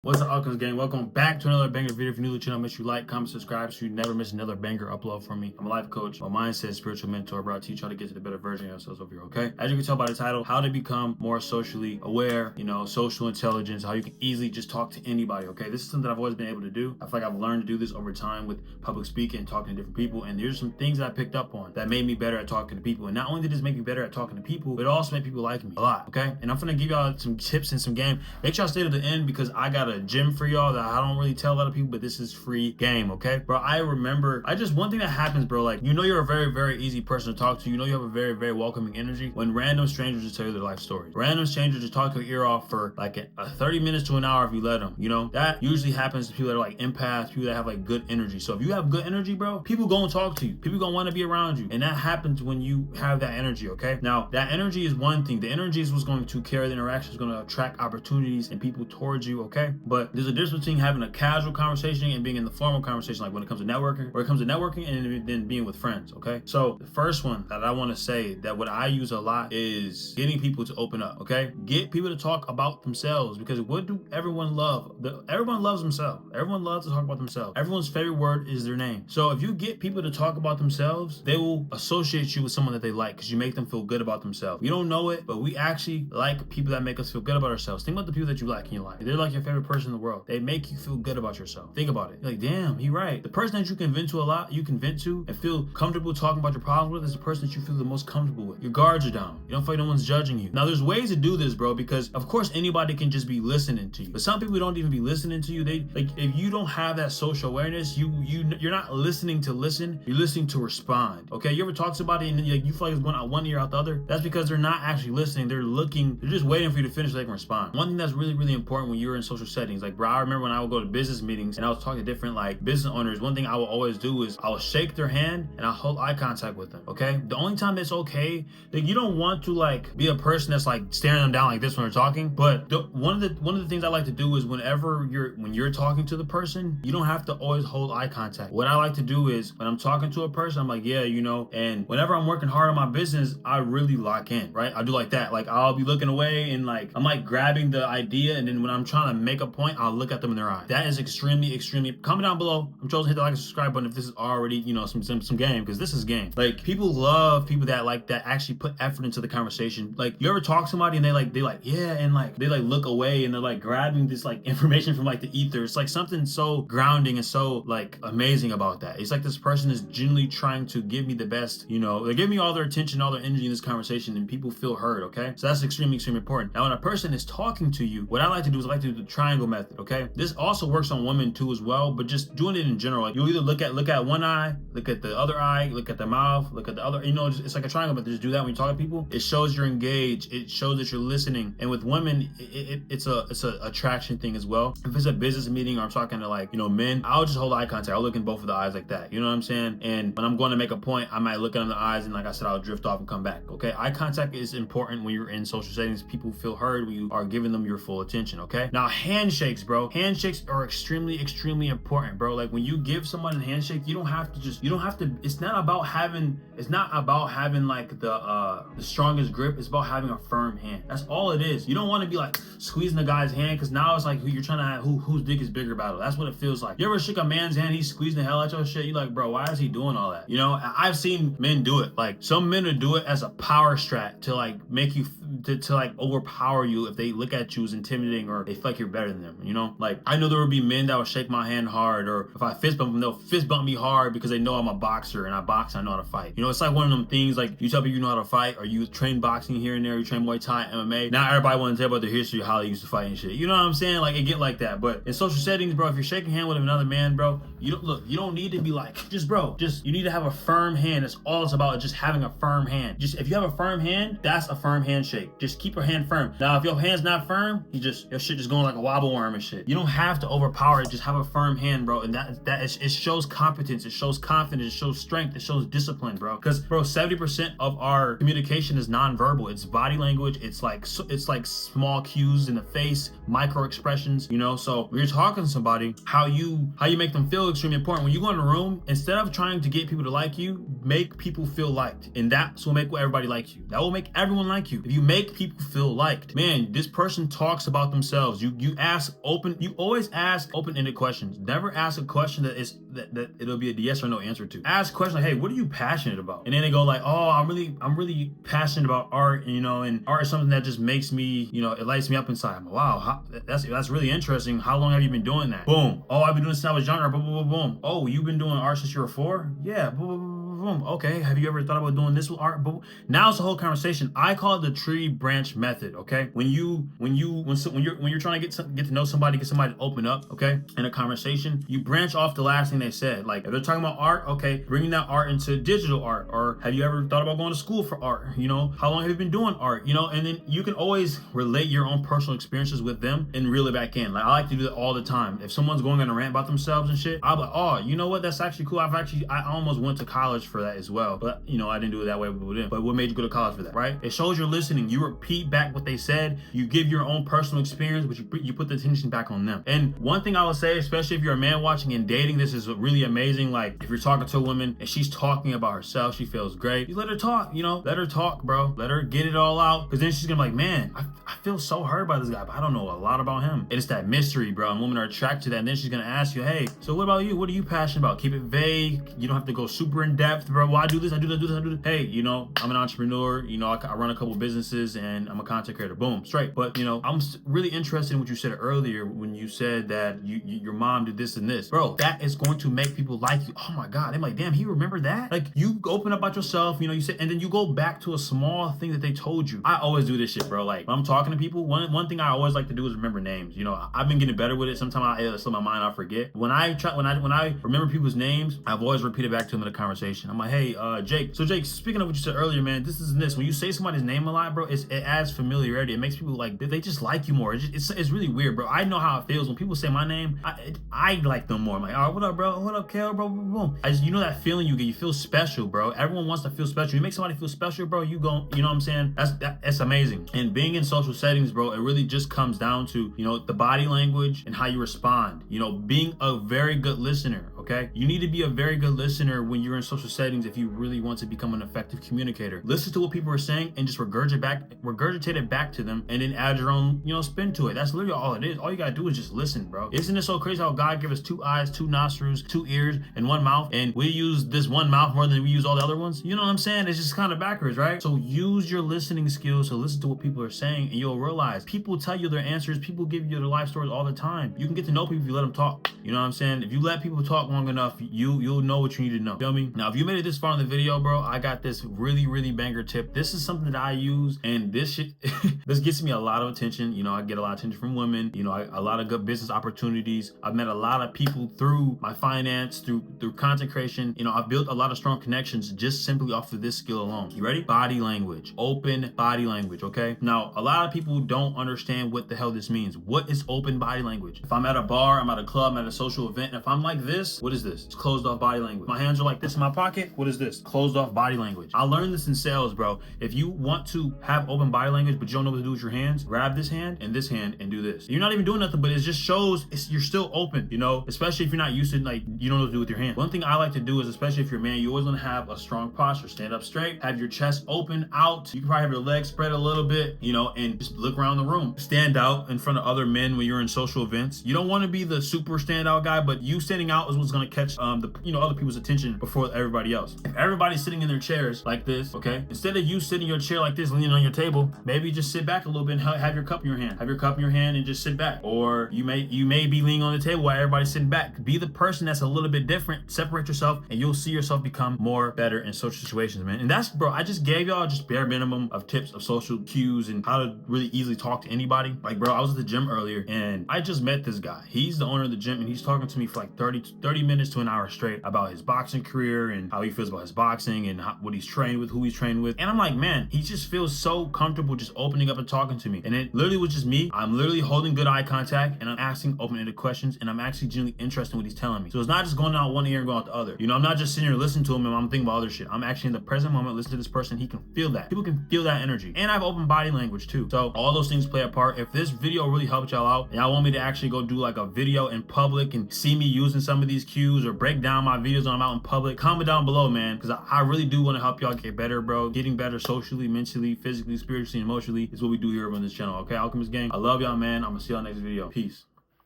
What's up, Alkins gang? Welcome back to another banger video. If you're new to the channel, make sure you like, comment, subscribe so you never miss another banger upload from me. I'm a life coach, a mindset, spiritual mentor, bro. I teach you how to get to the better version of yourselves over here, okay? As you can tell by the title, how to become more socially aware, social intelligence, how you can easily just talk to anybody, okay? This is something I've always been able to do. I feel like I've learned to do this over time with public speaking and talking to different people, and there's some things that I picked up on that made me better at talking to people. And not only did this make me better at talking to people, but it also made people like me a lot, okay? And I'm gonna give y'all some tips and some game. Make sure y'all stay to the end because I got a gym for y'all that I don't really tell a lot of people, but this is free game, okay? Bro, I remember, one thing that happens, bro, like, you're a very, very easy person to talk to. You have a very, very welcoming energy when random strangers just tell you their life stories. Random strangers just talk your ear off for like a 30 minutes to an hour if you let them, That usually happens to people that are like empaths, people that have like good energy. So if you have good energy, bro, people gonna talk to you. People gonna want to be around you. And that happens when you have that energy, okay? Now, that energy is one thing. The energy is what's going to carry the interaction, is going to attract opportunities and people towards you, okay? But there's a difference between having a casual conversation and being in the formal conversation, like when it comes to networking, and then being with friends, okay? So the first one that I want to say that what I use a lot is getting people to open up, okay? Get people to talk about themselves, because what do everyone love? Everyone loves themselves. Everyone loves to talk about themselves. Everyone's favorite word is their name. So if you get people to talk about themselves, they will associate you with someone that they like because you make them feel good about themselves. We don't know it, but we actually like people that make us feel good about ourselves. Think about the people that you like in your life. They're like your favorite person in the world. They make you feel good about yourself. Think about it. You're like, damn, he right. The person that you can vent to and feel comfortable talking about your problems with is the person that you feel the most comfortable with. Your guards are down. You don't feel like no one's judging you. Now, there's ways to do this, bro, because of course anybody can just be listening to you. But some people don't even be listening to you. They like, if you don't have that social awareness, you're not listening to listen. You're listening to respond. Okay, you ever talk to somebody and then you feel like it's going out one ear out the other? That's because they're not actually listening. They're just waiting for you to finish so they can respond. One thing that's really, really important when you're in social settings, like, bro, I remember when I would go to business meetings and I was talking to different like business owners, one thing I will always do is I'll shake their hand and I'll hold eye contact with them, okay? The only time that's okay, like, you don't want to like be a person that's like staring them down like this when they're talking, but one of the things I like to do is when you're talking to the person, you don't have to always hold eye contact. What I like to do is when I'm talking to a person, I'm like, yeah, and whenever I'm working hard on my business, I really lock in, right? I do like that. Like, I'll be looking away and like I'm like grabbing the idea, and then when I'm trying to make a point, I'll look at them in their eye. That is extremely, extremely. Comment down below. I'm chosen to hit the like and subscribe button if this is already, some game, because this is game. Like, people love people that actually put effort into the conversation. Like, you ever talk to somebody and they like yeah, and like they like look away and they're like grabbing this like information from like the ether. It's like something so grounding and so like amazing about that. It's like this person is genuinely trying to give me the best, they give me all their attention, all their energy in this conversation, and people feel heard, okay? So that's extremely, extremely important. Now, when a person is talking to you, what I like to do is I like to do the triangle method, okay? This also works on women too as well, but just doing it in general. Like, you either look at one eye, look at the other eye, look at the mouth, look at the other, it's like a triangle method. Just do that when you talk to people. It shows you're engaged. It shows that you're listening. And with women, it's a attraction thing as well. If it's a business meeting or I'm talking to like, men, I'll just hold eye contact. I'll look in both of the eyes like that. You know what I'm saying? And when I'm going to make a point, I might look in the eyes and like I said, I'll drift off and come back. Okay? Eye contact is important when you're in social settings. People feel heard when you are giving them your full attention. Okay? Now, handshakes, bro. Handshakes are extremely, extremely important, bro. Like, when you give someone a handshake, you don't have to, it's not about having like the strongest grip. It's about having a firm hand. That's all it is. You don't want to be like squeezing the guy's hand, because now it's like you're trying to have whose dick is bigger battle. That's what it feels like. You ever shook a man's hand, he's squeezing the hell out your shit, you like, bro, why is he doing all that? I've seen men do it. Like, some men would do it as a power strat to like make you to like overpower you if they look at you as intimidating or they feel like you're better than them. Like, I know there would be men that would shake my hand hard, or if I fist bump them, they'll fist bump me hard because they know I'm a boxer and I box and I know how to fight. It's like one of them things, like, you tell people you know how to fight, or you train boxing here and there, you train Muay Thai, MMA. Now everybody wants to tell about their history, how they used to fight and shit. You know what I'm saying? Like, it get like that. But in social settings, bro, if you're shaking hand with another man, bro, you don't need to be like, you need to have a firm hand. That's all it's about, just having a firm hand. Just, if you have a firm hand, that's a firm handshake. Just keep your hand firm. Now, if your hand's not firm, your shit just going like a wobble worm and shit. You don't have to overpower it. Just have a firm hand, bro. And it shows competence. It shows confidence. It shows strength. It shows discipline, bro. Because, bro, 70% of our communication is nonverbal. It's body language. It's like small cues in the face, micro expressions. So when you're talking to somebody, how you make them feel extremely important. When you go in a room, instead of trying to get people to like you, make people feel liked, and that's will make everybody like you. That will make everyone like you. If you make people feel liked. Man, this person talks about themselves. You always ask open-ended questions. Never ask a question that it'll be a yes or no answer to. Ask questions like, hey, what are you passionate about? And then they go like, oh, I'm really passionate about art, and art is something that just makes me, it lights me up inside. I'm like, wow, that's really interesting. How long have you been doing that? Boom. Oh, I've been doing this since I was younger. Boom, boom, boom, boom. Oh, you've been doing art since you were 4? Yeah. Boom, boom, boom. Okay, have you ever thought about doing this with art? But now it's a whole conversation. I call it the tree branch method. Okay, when you're trying to get to know somebody, get somebody to open up. Okay, in a conversation, you branch off the last thing they said. Like if they're talking about art, okay, bringing that art into digital art, or have you ever thought about going to school for art? How long have you been doing art? And then you can always relate your own personal experiences with them and reel it back in. Like I like to do that all the time. If someone's going on a rant about themselves and shit, I'll be like, oh, you know what? That's actually cool. I almost went to college for that as well, but I didn't do it that way with them. But what made you go to college for that, right? It shows you're listening. You repeat back what they said. You give your own personal experience, but you put the attention back on them. And one thing I would say, especially if you're a man watching and dating, this is really amazing. Like if you're talking to a woman and she's talking about herself, she feels great. You let her talk. Let her talk, bro. Let her get it all out, because then she's gonna be like, man, I feel so hurt by this guy, but I don't know a lot about him. And it's that mystery, bro. And women are attracted to that. And then she's gonna ask you, hey, so what about you? What are you passionate about? Keep it vague. You don't have to go super in depth, bro. Well, I do this. Hey, I'm an entrepreneur. I run a couple businesses and I'm a content creator. Boom, straight. But I'm really interested in what you said earlier when you said that your mom did this and this, bro. That is going to make people like you. Oh my God, they're like, damn, he remembered that. Like you open up about yourself, you said, and then you go back to a small thing that they told you. I always do this shit, bro. Like when I'm talking to people, one thing I always like to do is remember names. I've been getting better with it. Sometimes it slips my mind, I forget. When I remember people's names, I've always repeated back to them in a conversation. I'm like, hey, Jake. So Jake, speaking of what you said earlier, man, this is this. When you say somebody's name a lot, bro, it adds familiarity. It makes people like they just like you more. It's really weird, bro. I know how it feels when people say my name. I like them more. I'm like, all right, what up, bro? What up, Kale, bro? Boom. that feeling you get. You feel special, bro. Everyone wants to feel special. You make somebody feel special, bro. You know what I'm saying? That's amazing. And being in social settings, bro, it really just comes down to the body language and how you respond. Being a very good listener. Okay, you need to be a very good listener when you're in social settings if you really want to become an effective communicator. Listen to what people are saying and just regurgitate it back to them, and then add your own, spin to it. That's literally all it is. All you gotta do is just listen, bro. Isn't it so crazy how God gave us 2 eyes, 2 nostrils, 2 ears, and 1 mouth, and we use this 1 mouth more than we use all the other ones? You know what I'm saying? It's just kind of backwards, right? So use your listening skills to listen to what people are saying, and you'll realize people tell you their answers. People give you their life stories all the time. You can get to know people if you let them talk. You know what I'm saying? If you let people talk long enough, you'll know what you need to know. Feel me? Now, if you made it this far in the video, bro, I got this really, really banger tip. This is something that I use, and this shit, this gets me a lot of attention. I get a lot of attention from women. A lot of good business opportunities. I've met a lot of people through my finance, through content creation. I've built a lot of strong connections just simply off of this skill alone. You ready? Body language. Open body language, okay? Now, a lot of people don't understand what the hell this means. What is open body language? If I'm at a bar, I'm at a club, I'm at a social event, and if I'm like this, what is this? It's closed off body language. My hands are like this in my pocket. What is this? Closed off body language. I learned this in sales, bro. If you want to have open body language, but you don't know what to do with your hands, grab this hand and do this. You're not even doing nothing, but it just shows you're still open, especially if you're not used to, you don't know what to do with your hands. One thing I like to do is, especially if you're a man, you always want to have a strong posture. Stand up straight, have your chest open out. You can probably have your legs spread a little bit, and just look around the room. Stand out in front of other men when you're in social events. You don't want to be the super standout guy, but you standing out is what's going to catch other people's attention before everybody else. If everybody's sitting in their chairs like this, okay, instead of you sitting in your chair like this, leaning on your table, maybe just sit back a little bit and have your cup in your hand. Have your cup in your hand and just sit back. Or you may be leaning on the table while everybody's sitting back. Be the person that's a little bit different. Separate yourself, and you'll see yourself become better in social situations, man. And that's, bro, I just gave y'all just bare minimum of tips of social cues and how to really easily talk to anybody. Like, bro, I was at the gym earlier and I just met this guy. He's the owner of the gym, and he's talking to me for like 30 minutes to an hour straight about his boxing career and how he feels about his boxing and what he's trained with, who he's trained with. And I'm like, man, he just feels so comfortable just opening up and talking to me. And it literally was just me. I'm literally holding good eye contact, and I'm asking open-ended questions, and I'm actually genuinely interested in what he's telling me. So it's not just going out one ear and going out the other. I'm not just sitting here listening to him and I'm thinking about other shit. I'm actually in the present moment listening to this person. He can feel that. People can feel that energy. And I have open body language too. So all those things play a part. If this video really helped y'all out and y'all want me to actually go do like a video in public and see me using some of these cues or break down my videos when I'm out in public, comment down below, man, because I really do want to help y'all get better, bro. Getting better socially, mentally, physically, spiritually, and emotionally is what we do here on this channel, okay? Alchemist Gang, I love y'all, man. I'm gonna see y'all next video. Peace.